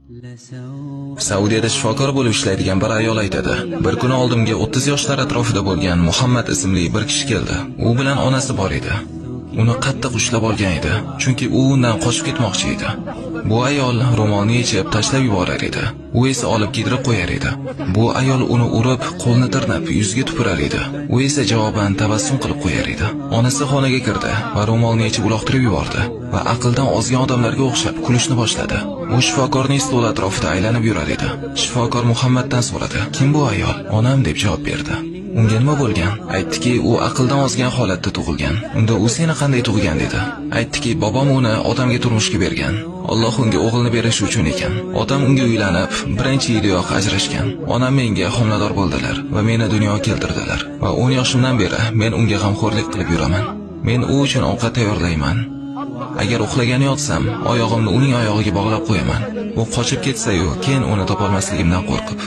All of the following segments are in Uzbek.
Saudiyada shifokor bo'lib ishlaydigan bir ayol aytadi. Bir kuni oldimga 30 yoshlar atrofida bo'lgan Muhammad ismli bir kishi keldi. U bilan onasi bor edi. Uni qattiq ushlab olgan edi, chunki u undan qochib ketmoqchi edi. Bu ayol ro'molni yechib tashlab yuborar edi. U esa olib kiydirib qo'yar edi. Bu ayol uni urib, qo'lni tirnab, yuziga tupurar edi. U esa javoban tabassum qilib qo'yar edi. Onasi xonaga kirdi va ro'molni yechib uloqtirib yubordi va aqldan ozgan odamlarga o'xshab kulishni boshladi. U shifokorning stoli atrofida aylanib yurar edi. Shifokor Muhammaddan so'radi: "Kim bu ayol?" "Onam" deb javob berdi. Unga nima bo'lgan? Aytdiki, u aqldan ozgan holatda tug'ilgan. Unda u seni qanday tug'ilgan dedi. Aytdiki, bobom uni odamga turmushga bergan. Alloh unga o'g'ilni berishi uchun ekan. Otam unga uylanib, birinchi yiliyoq ajrashgan. Onam menga homilador bo'ldilar va meni dunyoga keltirdilar. Va 10 yoshimdan beri men unga g'amxo'rlik qilib yuraman. Men u uchun ovqat tayyorlayman. Agar uxlagani yotsam, oyog'imni uning oyog'iga bog'lab qo'yaman. U qochib ketsa-yu, keyin uni topolmasligimdan qo'rqib,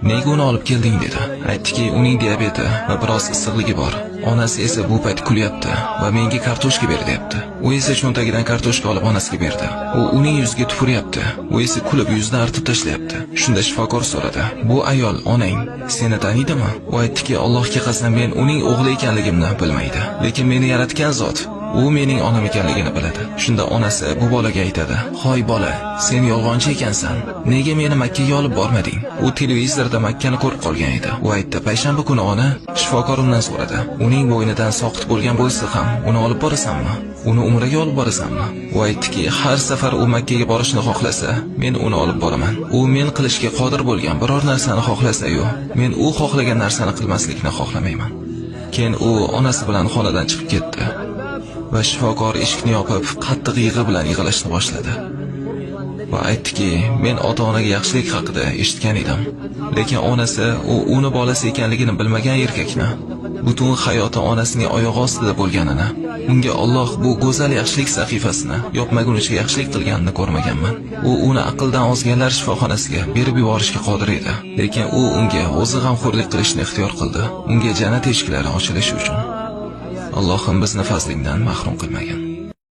"Nega uni olib kelding?" dedi. Aytdiki, uning diabeti va biroz issiqligi bor. Onasi esa bu payt kulyapti va menga kartoshka ber deyapti. U esa cho'ntagidan kartoshka olib onasiga berdi. U uning yuziga tupuryapti. U esa kulib yuzidan artib tashlayapti. Shunda shifokor so'radi: "Bu ayol onang seni taniydimi?" U aytdiki, "Allohga qasam, men uning o'g'li ekanligimni bilmaydi, lekin meni yaratgan zot u mening onam ekanligini biladi." Shunda onasi bu bolaga aytadi: "Hoy bola, sen yolg'onchi ekansan. Nega meni Makkaga olib bormading?" U televizorda Makkani ko'rib qolgan edi. U aytdi: "Payshanba kuni ona." Shifokor undan so'radi: "Uning bo'ynidan soqit bo'lgan bo'lsa ham, uni olib borasanmi? Uni umraga olib borasanmi?" U aytdiki, "Har safar u Makkaga borishni xohlasa, men uni olib boraman. U men qilishga qodir bo'lgan biror narsani xohlasa-yu, men u xohlagan narsani qilmaslikni xohlamayman." Keyin u onasi bilan xonadan chiqib ketdi. Va shifokor eshikni yopib, qattiq yig'i bilan yig'lashni boshladi. Va aytdiki, "Men ota-onaga yaxshilik haqida eshitgan edim, lekin onasi uni bolasi ekanligini bilmagan erkakni, butun hayoti onasining oyog'i ostida bo'lganini, unga Alloh bu go'zal yaxshilik sahifasini yopmagunicha yaxshilik qilganini ko'rmaganman. U uni aqldan ozganlar shifoxonasiga berib yuborishga qodir edi, lekin u unga o'zi g'amxo'rlik qilishni ixtiyor qildi, unga jannat eshiklari ochilishi uchun. Allohim bizni fazlingdan mahrum qilmagan."